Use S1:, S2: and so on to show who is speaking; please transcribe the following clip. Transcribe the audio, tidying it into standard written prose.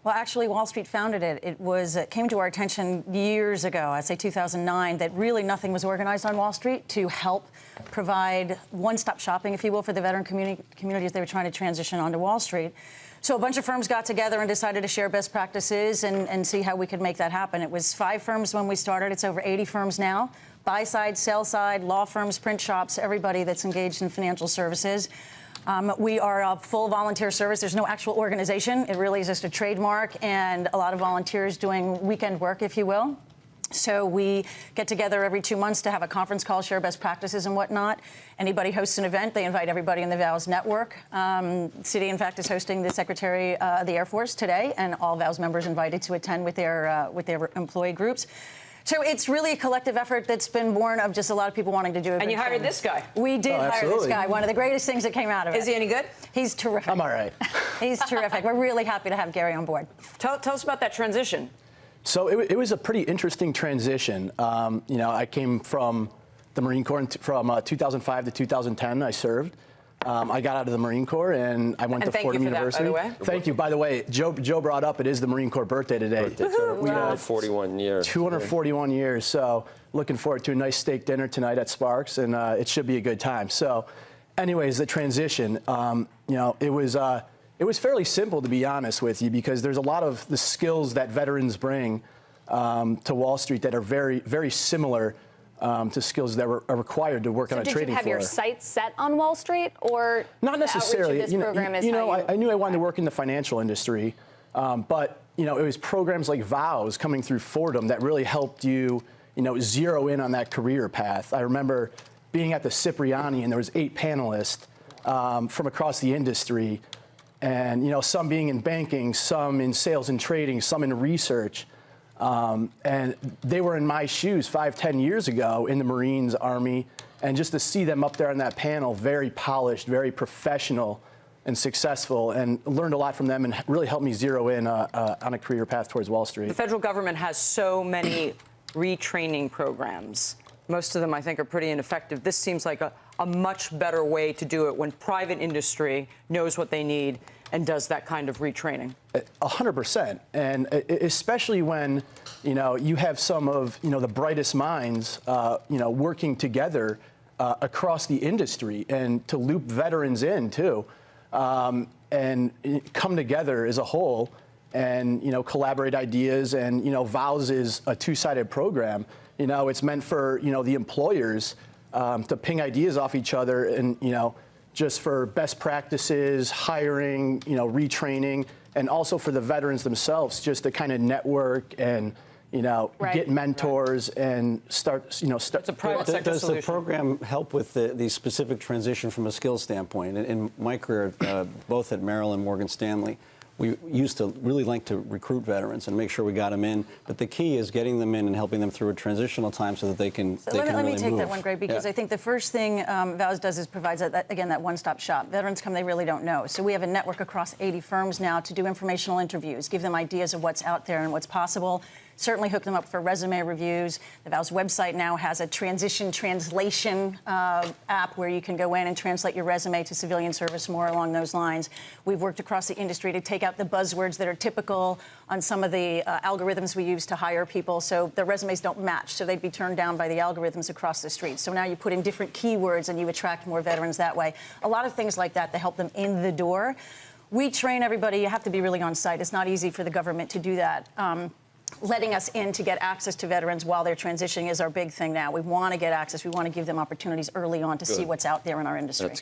S1: Well, actually, Wall Street founded it. It came to our attention years ago, I'd say 2009, that really nothing was organized on Wall Street to help provide one-stop shopping, if you will, for the veteran community as they were trying to transition onto Wall Street. So a bunch of firms got together and decided to share best practices and see how we could make that happen. It was 5 firms when we started. It's over 80 firms now. Buy side, sell side, law firms, print shops, everybody that's engaged in financial services. We are a full volunteer service. There's no actual organization. It really is just a trademark and a lot of volunteers doing weekend work, if you will. So we get together every 2 months to have a conference call, share best practices and whatnot. Anybody hosts an event, they invite everybody in the VOWS network. Citi, in fact, is hosting the Secretary of the Air Force today, and all VOWS members invited to attend with their employee groups. So it's really a collective effort that's been born of just a lot of people wanting to do it.
S2: And you hired this guy.
S1: We did hire this guy. One of the greatest things that came out of it.
S2: Is he any good?
S1: He's terrific.
S3: I'm all right.
S1: He's terrific. We're really happy to have Gary on board.
S2: Tell us about that transition.
S3: So it was a pretty interesting transition. You know, I came from the Marine Corps from 2005 to 2010. I served. I got out of the Marine Corps and I went to Fordham University.
S2: That, by the way.
S3: Thank you. By the way, Joe brought up it is the Marine Corps birthday today.
S4: 241 years.
S3: 241 years. So looking forward to a nice steak dinner tonight at Sparks, and it should be a good time. So, anyways, the transition. You know, it was fairly simple, to be honest with you, because there's a lot of the skills that veterans bring to Wall Street that are very, very similar to skills that are required to work on a trading floor.
S5: Did you have your sights set on Wall Street, or
S3: not necessarily?
S5: The outreach of this program is
S3: you know,
S5: how
S3: I knew I wanted to work in the financial industry, but you know, it was programs like VOWS coming through Fordham that really helped you, zero in on that career path. I remember being at the Cipriani, and there was 8 panelists from across the industry, and some being in banking, some in sales and trading, some in research. And they were in my shoes 5-10 years ago in the Marines, Army, and just to see them up there on that panel, very polished, very professional and successful, and learned a lot from them and really helped me zero in on a career path towards Wall Street.
S2: The federal government has so many retraining programs. Most of them, I think, are pretty ineffective. This seems like a much better way to do it when private industry knows what they need and does that kind of retraining.
S3: 100%, and especially when you have some of the brightest minds working together across the industry, and to loop veterans in too, and come together as a whole, and collaborate ideas. And VOWS is a 2-sided program. It's meant for the employers to ping ideas off each other, and just for best practices, hiring, retraining, and also for the veterans themselves, just to kind of network and, get mentors and start.
S2: It's a private sector
S6: Does
S2: solution.
S6: the program help with the specific transition from a skill standpoint? In my career, both at Merrill and Morgan Stanley, we used to really like to recruit veterans and make sure we got them in. But the key is getting them in and helping them through a transitional time so that they can
S1: Let me take
S6: move.
S1: that one, Greg, because I think the first thing VOWS does is provides, that one-stop shop. Veterans come, they really don't know. So we have a network across 80 firms now to do informational interviews, give them ideas of what's out there and what's possible. Certainly hook them up for resume reviews. The VOWS website now has a transition translation app where you can go in and translate your resume to civilian service, more along those lines. We've worked across the industry to take out the buzzwords that are typical on some of the algorithms we use to hire people, so their resumes don't match, so they'd be turned down by the algorithms across the street. So now you put in different keywords and you attract more veterans that way. A lot of things like that to help them in the door. We train everybody. You have to be really on site. It's not easy for the government to do that. Letting us in to get access to veterans while they're transitioning is our big thing now. We want to get access. We want to give them opportunities early on to see what's out there in our industry.